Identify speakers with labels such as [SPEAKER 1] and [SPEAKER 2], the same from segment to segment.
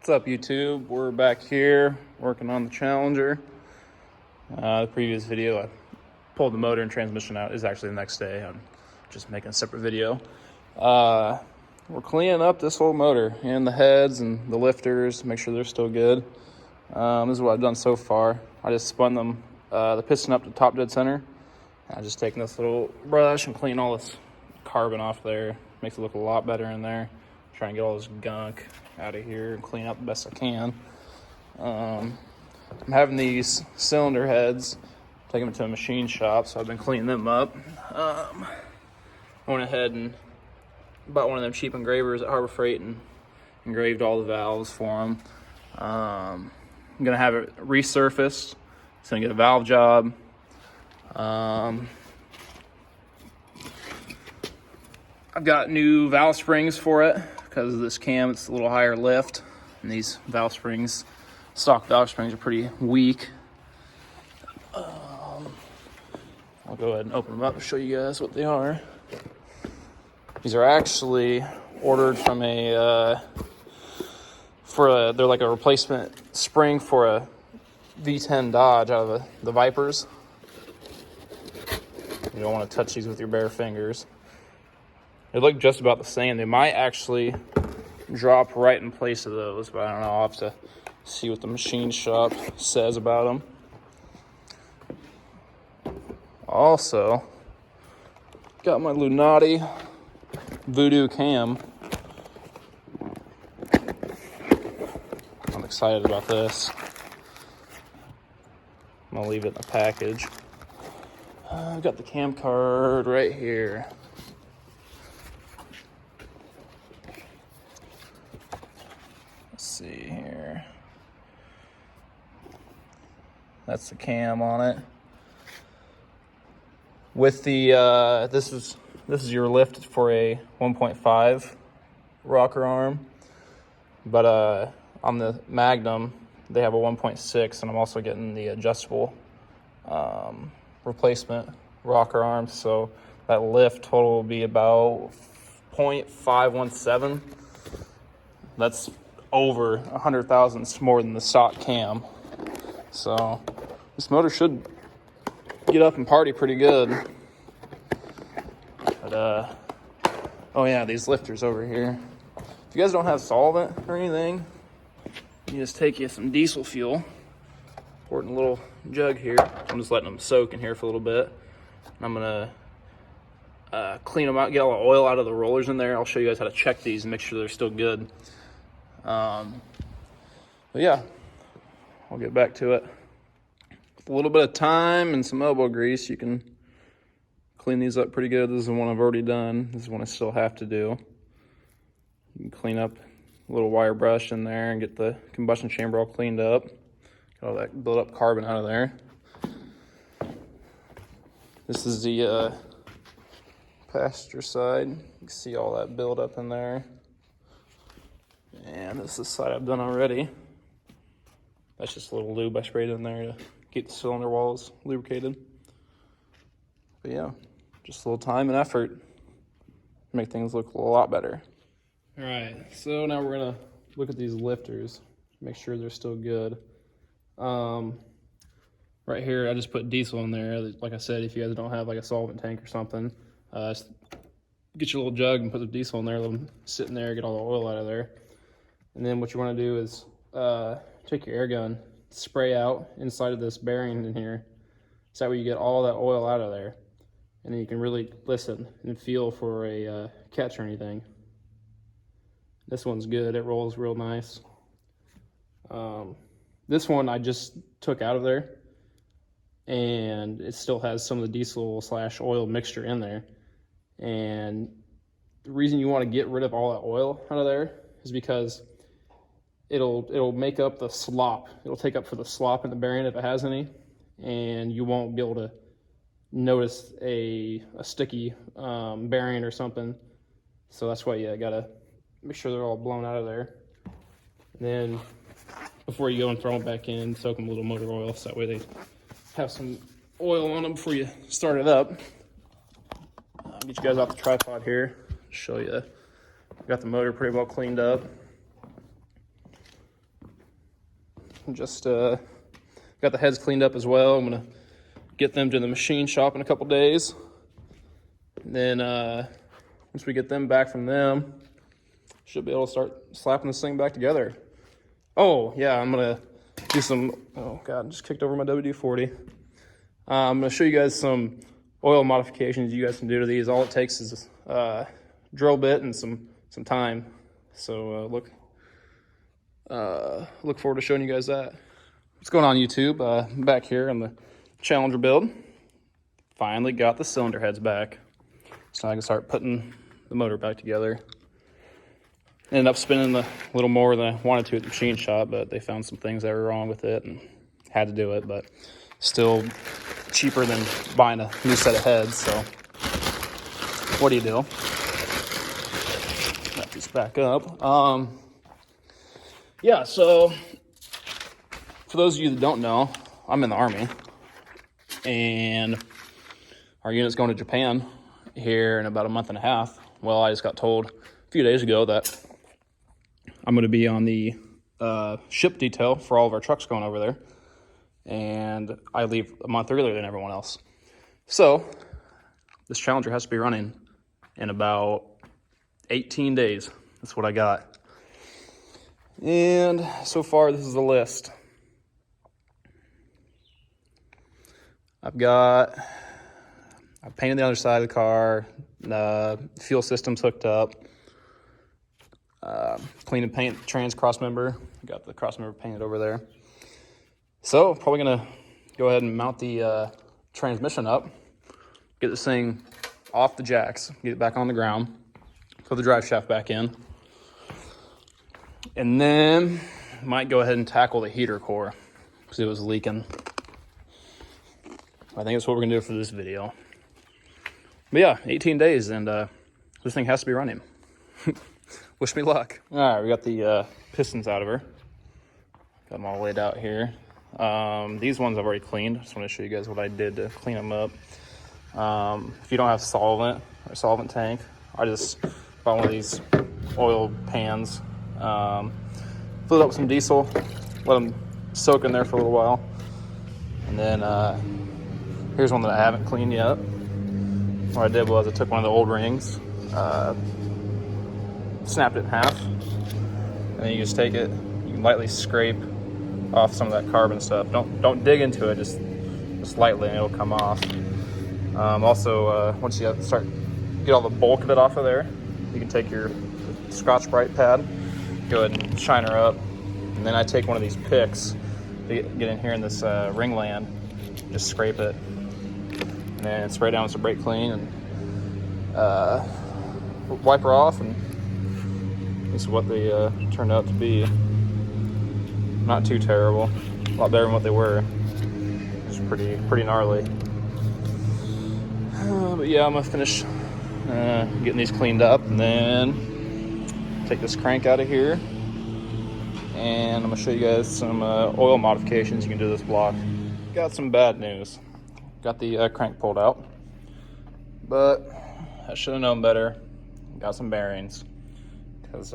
[SPEAKER 1] What's up, YouTube? We're back here working on the Challenger. The previous video, I pulled the motor and transmission out. Is actually the next day. I'm just making a separate video. We're cleaning up this whole motor and the heads and the lifters, make sure they're still good. This is what I've done so far. I just spun them, the piston up to top dead center. I'm just taking this little brush and clean all this carbon off there. Makes it look a lot better in there. Try and get all this gunk out of here and clean out the best I can. I'm having these cylinder heads, taking them to a machine shop, so I've been cleaning them up. I went ahead and bought one of them cheap engravers at Harbor Freight and engraved all the valves for them. I'm gonna have it resurfaced. It's gonna get a valve job. I've got new valve springs for it because of this cam. It's a little higher lift, and these valve springs, stock valve springs, are pretty weak. I'll go ahead and open them up and show you guys what they are. These are actually ordered from they're like a replacement spring for a V10 Dodge out of the Vipers. You don't want to touch these with your bare fingers. They look just about the same. They might actually drop right in place of those, but I don't know. I'll have to see what the machine shop says about them. Also, got my Lunati Voodoo cam. I'm excited about this. I'm gonna leave it in the package. I've got the cam card right here. Let's see here. That's the cam on it. With the this is your lift for a 1.5 rocker arm, but on the Magnum they have a 1.6, and I'm also getting the adjustable replacement rocker arm, so that lift total will be about 0.517. That's over 100 thousandths more than the stock cam. So this motor should get up and party pretty good. But oh yeah, these lifters over here. If you guys don't have solvent or anything, you just take you some diesel fuel, pour it in a little jug here. I'm just letting them soak in here for a little bit. And I'm gonna clean them out, get all the oil out of the rollers in there. I'll show you guys how to check these and make sure they're still good. But yeah, I'll get back to it. With a little bit of time and some elbow grease, you can clean these up pretty good. This is the one I've already done. This is one I still have to do. You can clean up a little wire brush in there and get the combustion chamber all cleaned up. Get all that built up carbon out of there. This is the passenger side. You can see all that build up in there. And this is the side I've done already. That's just a little lube I sprayed in there to keep the cylinder walls lubricated. But yeah, just a little time and effort to make things look a lot better. All right, so now we're gonna look at these lifters, make sure they're still good. Right here, I just put diesel in there. Like I said, if you guys don't have like a solvent tank or something, just get your little jug and put the diesel in there, let them sit in there, get all the oil out of there. And then what you want to do is take your air gun, spray out inside of this bearing in here. So that way you get all that oil out of there. And then you can really listen and feel for a catch or anything. This one's good, it rolls real nice. This one I just took out of there, and it still has some of the diesel / oil mixture in there. And the reason you want to get rid of all that oil out of there is because it'll make up the slop. It'll take up for the slop in the bearing if it has any, and you won't be able to notice a sticky bearing or something. So that's why you gotta make sure they're all blown out of there. And then before you go and throw them back in, soak them a little motor oil, so that way they have some oil on them before you start it up. I'll get you guys off the tripod here, show you. Got the motor pretty well cleaned up. Just got the heads cleaned up as well. I'm gonna get them to the machine shop in a couple days. And then once we get them back from them, should be able to start slapping this thing back together. Oh yeah, I'm gonna do some, oh God, just kicked over my WD-40. I'm gonna show you guys some oil modifications you guys can do to these. All it takes is a drill bit and some time. So look forward to showing you guys that. What's going on, YouTube? I'm back here on the Challenger build. Finally got the cylinder heads back, so I can start putting the motor back together. Ended up spinning a little more than I wanted to at the machine shop, but they found some things that were wrong with it and had to do it. But still cheaper than buying a new set of heads. So what do you do? Wrap these back up. Yeah, so for those of you that don't know, I'm in the Army, and our unit's going to Japan here in about a month and a half. Well, I just got told a few days ago that I'm going to be on the ship detail for all of our trucks going over there, and I leave a month earlier than everyone else. So this Challenger has to be running in about 18 days. That's what I got. And so far, this is the list. I've painted the other side of the car, fuel system's hooked up, clean and paint trans cross member. Got the cross member painted over there. So probably gonna go ahead and mount the transmission up, get this thing off the jacks, get it back on the ground, put the drive shaft back in, and then might go ahead and tackle the heater core because it was leaking. I think that's what we're gonna do for this video. But yeah, 18 days and this thing has to be running. Wish me luck. All right, we got the pistons out of her. Got them all laid out here. These ones I've already cleaned. Just want to show you guys what I did to clean them up. If you don't have solvent or solvent tank, I just bought one of these oil pans. Filled up with some diesel, let them soak in there for a little while. And then here's one that I haven't cleaned yet. What I did was I took one of the old rings, snapped it in half, and then you just take it, you can lightly scrape off some of that carbon stuff. Don't dig into it, just lightly, and it'll come off. Also, once you get all the bulk of it off of there, you can take your Scotch-Brite pad, go ahead and shine her up, and then I take one of these picks to get in here in this ringland, just scrape it, and then spray down with some brake clean and wipe her off, and this is what they turned out to be. Not too terrible, a lot better than what they were. It's pretty gnarly. But yeah, I'm gonna finish getting these cleaned up, and then take this crank out of here, and I'm gonna show you guys some oil modifications you can do to this block. Got some bad news. Got the crank pulled out, but I should have known better. Got some bearings, because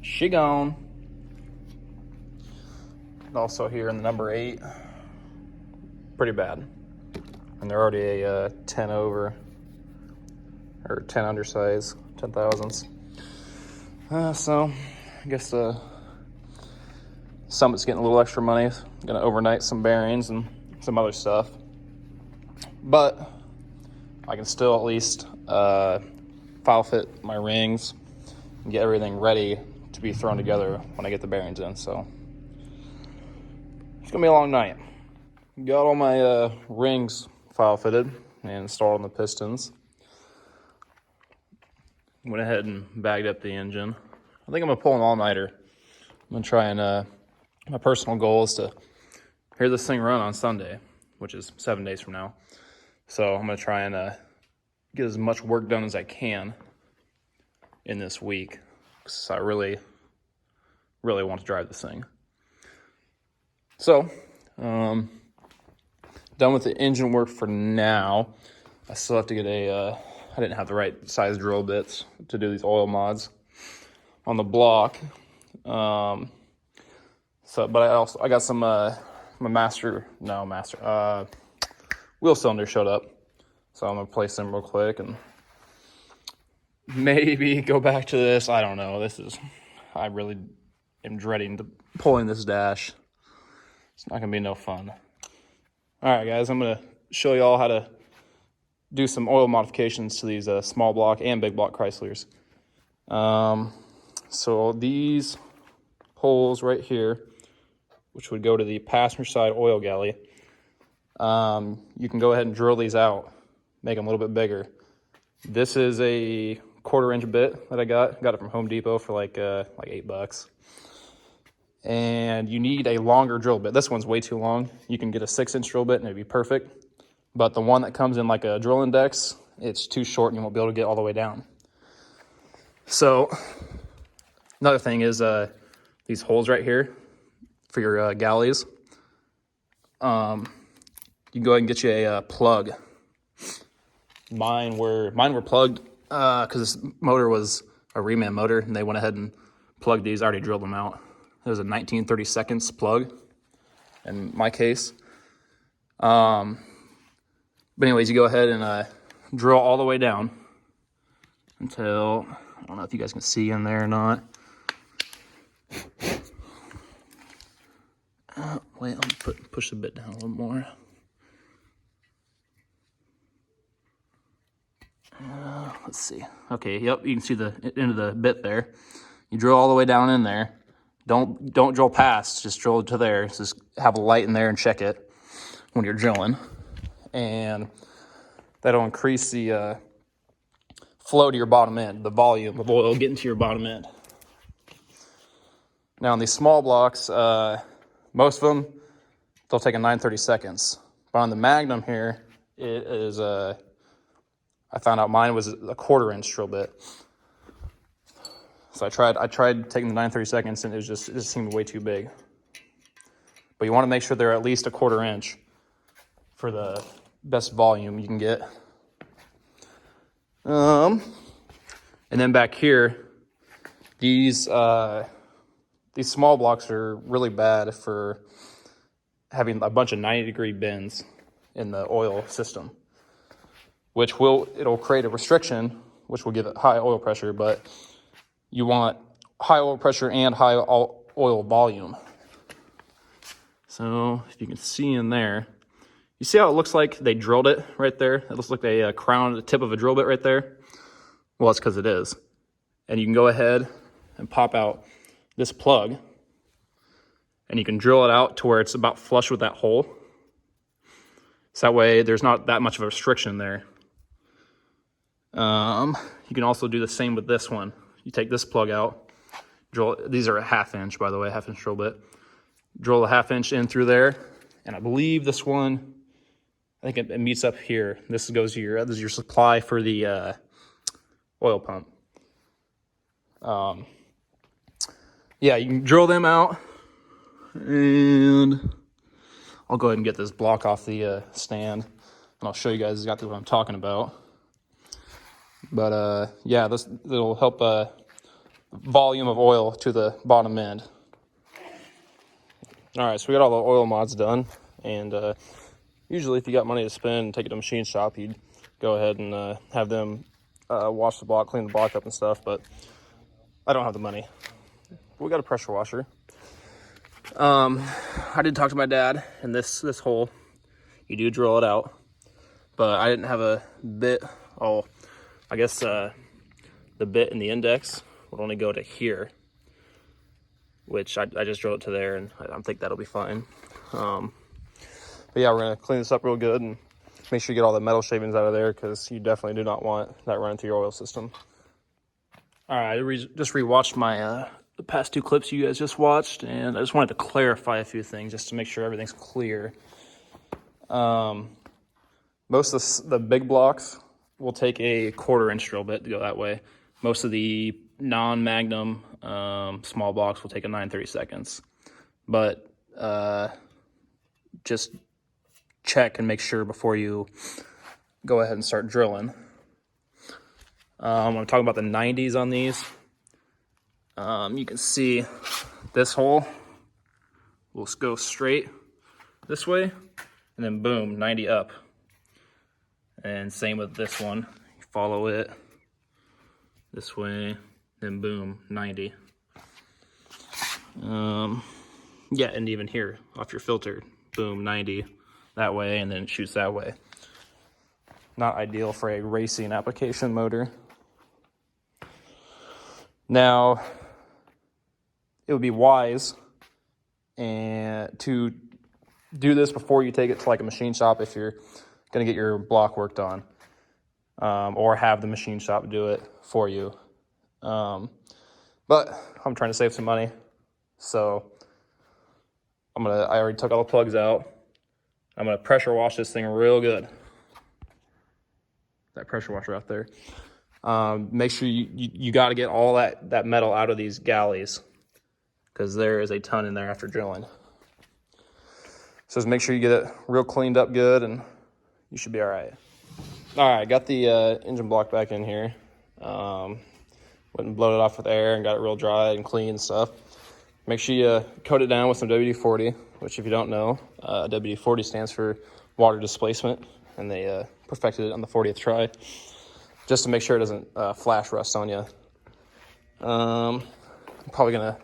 [SPEAKER 1] she gone. And also here in the number 8, pretty bad. And they're already a 10 over, or 10 undersize, 10 thousandths. So I guess Summit's getting a little extra money. Gonna overnight some bearings and some other stuff. But I can still at least file fit my rings and get everything ready to be thrown together when I get the bearings in. So it's gonna be a long night. Got all my rings file fitted and installed on the pistons. Went ahead and bagged up the engine. I think I'm gonna pull an all-nighter. I'm gonna try and my personal goal is to hear this thing run on Sunday, which is 7 days from now. So I'm gonna try and get as much work done as I can in this week, because I really want to drive this thing. So, done with the engine work for now. I still have to get I didn't have the right size drill bits to do these oil mods on the block. So, but I got some my wheel cylinder showed up, so I'm gonna replace them real quick and maybe go back to this. I don't know. I really am dreading pulling this dash. It's not gonna be no fun. All right, guys, I'm gonna show you all how to do some oil modifications to these small block and big block Chryslers. So these holes right here, which would go to the passenger side oil galley, you can go ahead and drill these out, make them a little bit bigger. This is a 1/4-inch bit that I got it from Home Depot for like $8. And you need a longer drill bit. This one's way too long. You can get a 6-inch drill bit and it'd be perfect. But the one that comes in like a drill index, it's too short and you won't be able to get all the way down. So another thing is these holes right here for your galleys. You can go ahead and get you a plug. Mine were plugged because this motor was a reman motor, and they went ahead and plugged these. I already drilled them out. It was a 19/32 plug in my case. But anyways, you go ahead and drill all the way down until, I don't know if you guys can see in there or not. Wait, I'll push the bit down a little more. Let's see. Okay, yep, you can see the end of the bit there. You drill all the way down in there. Don't drill past, just drill to there. Just have a light in there and check it when you're drilling. And that'll increase the flow to your bottom end, the volume of oil getting to your bottom end. Now on these small blocks, most of them, they'll take a 9/32. But on the Magnum here, it is I found out mine was a 1/4-inch drill bit. So I tried taking the 9/32 and it just seemed way too big. But you want to make sure they're at least a 1/4-inch for the best volume you can get. And then back here, these small blocks are really bad for having a bunch of 90-degree bends in the oil system, which it'll create a restriction, which will give it high oil pressure, but you want high oil pressure and high oil volume. So if you can see in there, you see how it looks like they drilled it right there? It looks like they crowned the tip of a drill bit right there. Well, that's because it is. And you can go ahead and pop out this plug, and you can drill it out to where it's about flush with that hole. So that way there's not that much of a restriction there. You can also do the same with this one. You take this plug out, drill. These are a 1/2 inch, by the way, 1/2 inch drill bit. Drill a 1/2 inch in through there, and I believe this one, I think it meets up here. This goes to this is your supply for the oil pump. Yeah, you can drill them out, and I'll go ahead and get this block off the stand, and I'll show you guys exactly what I'm talking about. But yeah, it'll help volume of oil to the bottom end. All right, so we got all the oil mods done, and usually if you got money to spend and take it to a machine shop, you'd go ahead and have them wash the block, clean the block up and stuff, but I don't have the money. We got a pressure washer. I did talk to my dad, and this hole, you do drill it out, but I didn't have a bit. Oh, I guess the bit in the index would only go to here, which I just drilled it to there, and I think that'll be fine. But yeah, we're gonna clean this up real good and make sure you get all the metal shavings out of there, because you definitely do not want that running through your oil system. All right, I just rewatched my the past 2 clips you guys just watched, and I just wanted to clarify a few things just to make sure everything's clear. Most of the big blocks will take a 1/4-inch drill bit to go that way. Most of the non-Magnum small blocks will take a 9/32. But just check and make sure before you go ahead and start drilling. I'm talking about the 90s on these. You can see this hole will go straight this way, and then boom, 90 up. And same with this one. You follow it this way, then boom, 90. Yeah, and even here, off your filter, boom, 90 that way, and then it shoots that way. Not ideal for a racing application motor. Now, it would be wise to do this before you take it to like a machine shop if you're going to get your block worked on, or have the machine shop do it for you. But I'm trying to save some money, so I already took all the plugs out. I'm gonna pressure wash this thing real good. That pressure washer out there. Make sure you got to get all that metal out of these galleys, because there is a ton in there after drilling. So just make sure you get it real cleaned up good, and you should be all right. All right, got the engine block back in here. Went and blowed it off with air and got it real dry and clean and stuff. Make sure you coat it down with some WD-40, which if you don't know, WD-40 stands for water displacement, and they perfected it on the 40th try, just to make sure it doesn't flash rust on you. I'm probably gonna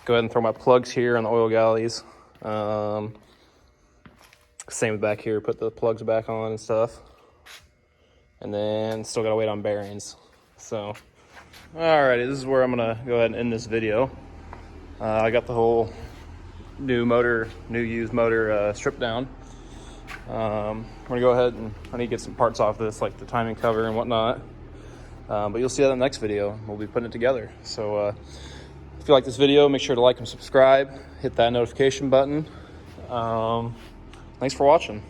[SPEAKER 1] go ahead and throw my plugs here on the oil galleys. Same back here, put the plugs back on and stuff. And then still gotta wait on bearings. So, alrighty, this is where I'm gonna go ahead and end this video. I got the whole new used motor stripped down. I'm gonna go ahead and I need to get some parts off this, like the timing cover and whatnot. But you'll see that in the next video. We'll be putting it together. So if you like this video, make sure to like and subscribe. Hit that notification button. Thanks for watching.